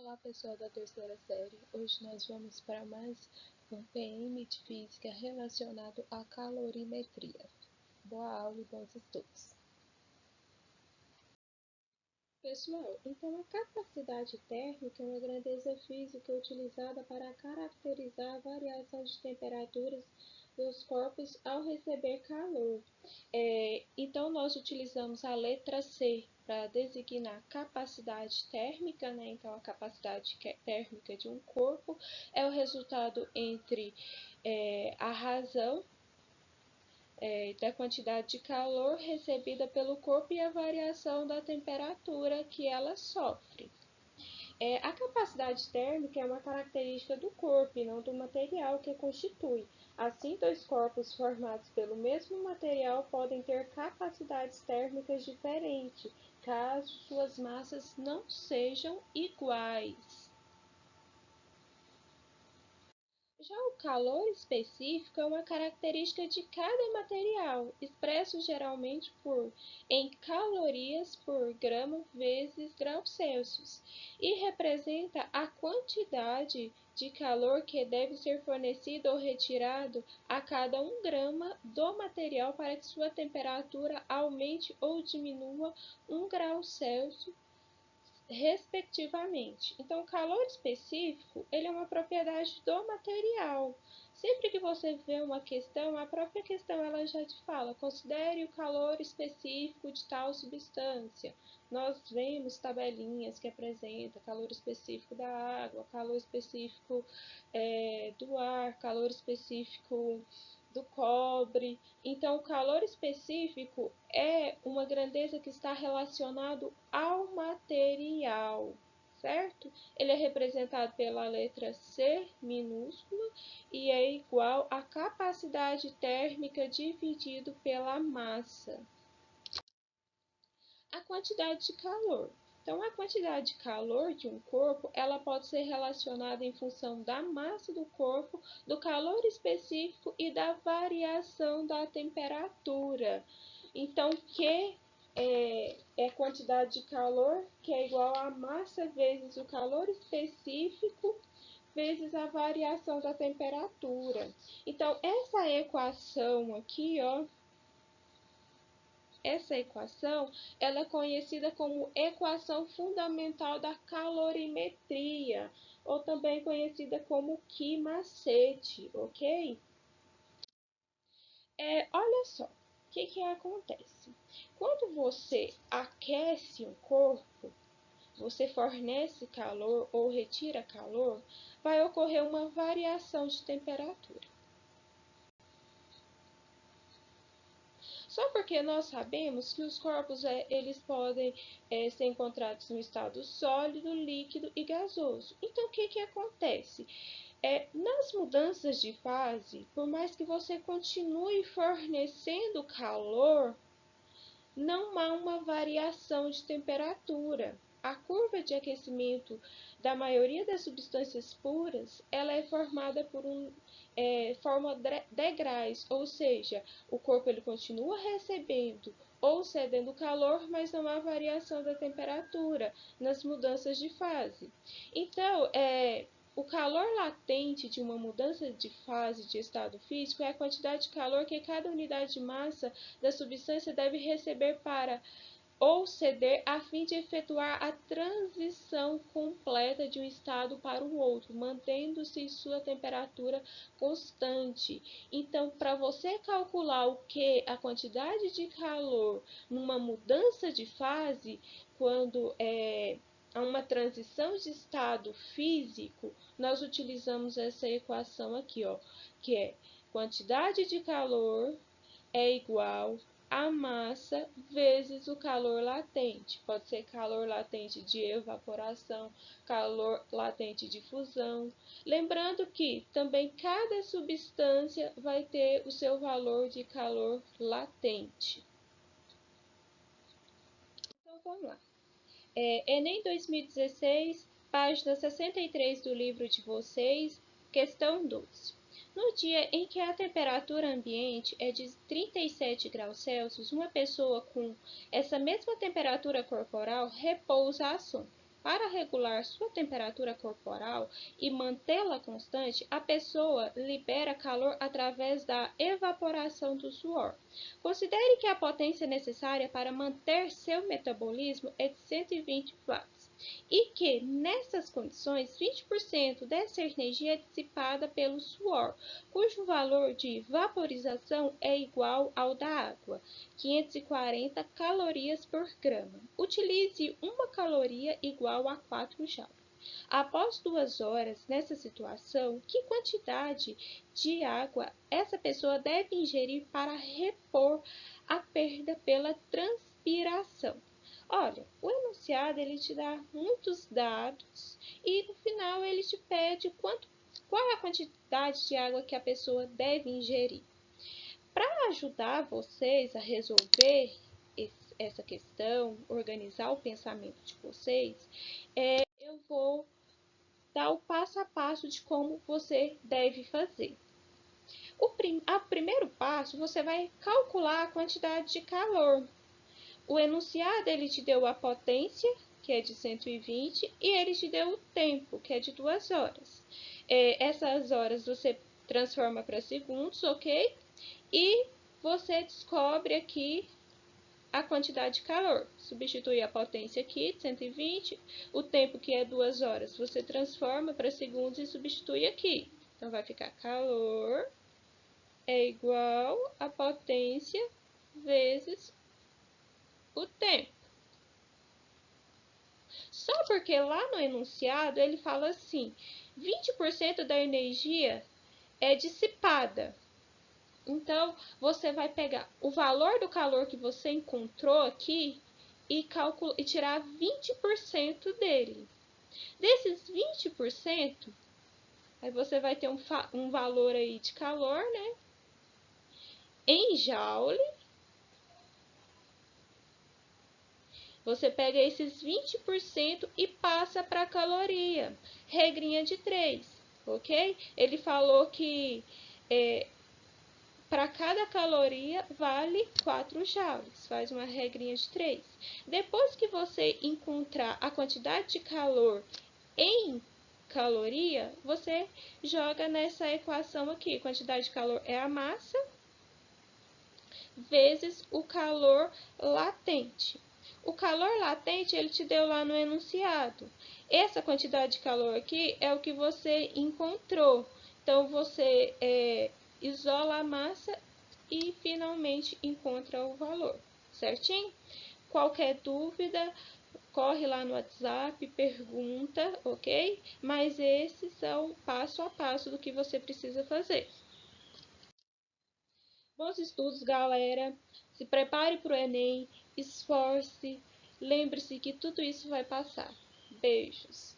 Olá, pessoal da terceira série. Hoje nós vamos para mais um PM de Física relacionado à calorimetria. Boa aula e bons estudos. Pessoal, então a capacidade térmica é uma grandeza física utilizada para caracterizar a variação de temperaturas dos corpos ao receber calor. Então nós utilizamos a letra C para designar capacidade térmica, né? Então a capacidade térmica de um corpo é o resultado entre a razão da quantidade de calor recebida pelo corpo e a variação da temperatura que ela sofre. A capacidade térmica é uma característica do corpo e não do material que a constitui. Assim, dois corpos formados pelo mesmo material podem ter capacidades térmicas diferentes, caso suas massas não sejam iguais. Já o calor específico é uma característica de cada material, expresso geralmente em calorias por grama vezes graus Celsius, e representa a quantidade de calor que deve ser fornecido ou retirado a cada 1 grama do material para que sua temperatura aumente ou diminua 1 grau Celsius respectivamente. Então, o calor específico, ele é uma propriedade do material. Sempre que você vê uma questão, a própria questão ela já te fala, considere o calor específico de tal substância. Nós vemos tabelinhas que apresentam calor específico da água, calor específico do ar, calor específico do cobre. Então, o calor específico é uma grandeza que está relacionado ao material, certo? Ele é representado pela letra C minúscula e é igual à capacidade térmica dividido pela massa. A quantidade de calor. Então, a quantidade de calor de um corpo, ela pode ser relacionada em função da massa do corpo, do calor específico e da variação da temperatura. Então, Q é quantidade de calor, que é igual a massa vezes o calor específico vezes a variação da temperatura. Então, essa equação aqui, ó, essa equação ela é conhecida como equação fundamental da calorimetria, ou também conhecida como Q-macete, ok? Olha só, o que acontece? Quando você aquece um corpo, você fornece calor ou retira calor, vai ocorrer uma variação de temperatura. Só porque nós sabemos que os corpos eles podem ser encontrados no estado sólido, líquido e gasoso. Então, o que acontece? Nas mudanças de fase, por mais que você continue fornecendo calor, não há uma variação de temperatura. A curva de aquecimento da maioria das substâncias puras, ela é formada por forma degraus, ou seja, o corpo ele continua recebendo ou cedendo calor, mas não há variação da temperatura nas mudanças de fase. Então, o calor latente de uma mudança de fase de estado físico é a quantidade de calor que cada unidade de massa da substância deve receber para ou ceder a fim de efetuar a transição completa de um estado para o outro, mantendo-se sua temperatura constante. Então, para você calcular a quantidade de calor numa mudança de fase, quando há uma transição de estado físico, nós utilizamos essa equação aqui, ó, que é quantidade de calor é igual a massa vezes o calor latente. Pode ser calor latente de evaporação, calor latente de fusão. Lembrando que também cada substância vai ter o seu valor de calor latente. Então vamos lá. Enem 2016, página 63 do livro de vocês, questão 12. No dia em que a temperatura ambiente é de 37 graus Celsius, uma pessoa com essa mesma temperatura corporal repousa à sombra. para regular sua temperatura corporal e mantê-la constante, a pessoa libera calor através da evaporação do suor. Considere que a potência necessária para manter seu metabolismo é de 120 watts e que, nessas condições, 20% dessa energia é dissipada pelo suor, cujo valor de vaporização é igual ao da água, 540 calorias por grama. Utilize uma caloria igual a 4 joules. Após 2 horas nessa situação, que quantidade de água essa pessoa deve ingerir para repor a perda pela transpiração? Olha, o enunciado ele te dá muitos dados e no final ele te pede qual é a quantidade de água que a pessoa deve ingerir. Para ajudar vocês a resolver essa questão, organizar o pensamento de vocês, eu vou dar o passo a passo de como você deve fazer. O primeiro passo, você vai calcular a quantidade de calor. O enunciado ele te deu a potência, que é de 120, e ele te deu o tempo, que é de 2 horas. Essas horas você transforma para segundos, ok? E você descobre aqui a quantidade de calor. Substitui a potência aqui, de 120, o tempo que é 2 horas, você transforma para segundos e substitui aqui. Então, vai ficar calor é igual a potência vezes o tempo. Só porque lá no enunciado ele fala assim, 20% da energia é dissipada. Então, você vai pegar o valor do calor que você encontrou aqui e tirar 20% dele. Desses 20%, aí você vai ter um valor aí de calor, né? Em joule. Você pega esses 20% e passa para a caloria. Regrinha de 3, ok? Ele falou que para cada caloria vale 4 joules. Faz uma regrinha de 3. Depois que você encontrar a quantidade de calor em caloria, você joga nessa equação aqui. Quantidade de calor é a massa vezes o calor latente. O calor latente ele te deu lá no enunciado. Essa quantidade de calor aqui é o que você encontrou. Então, você isola a massa e finalmente encontra o valor, certinho? Qualquer dúvida, corre lá no WhatsApp, pergunta, ok? Mas esses são o passo a passo do que você precisa fazer. Bons estudos, galera! Se prepare para o Enem, esforce, lembre-se que tudo isso vai passar. Beijos!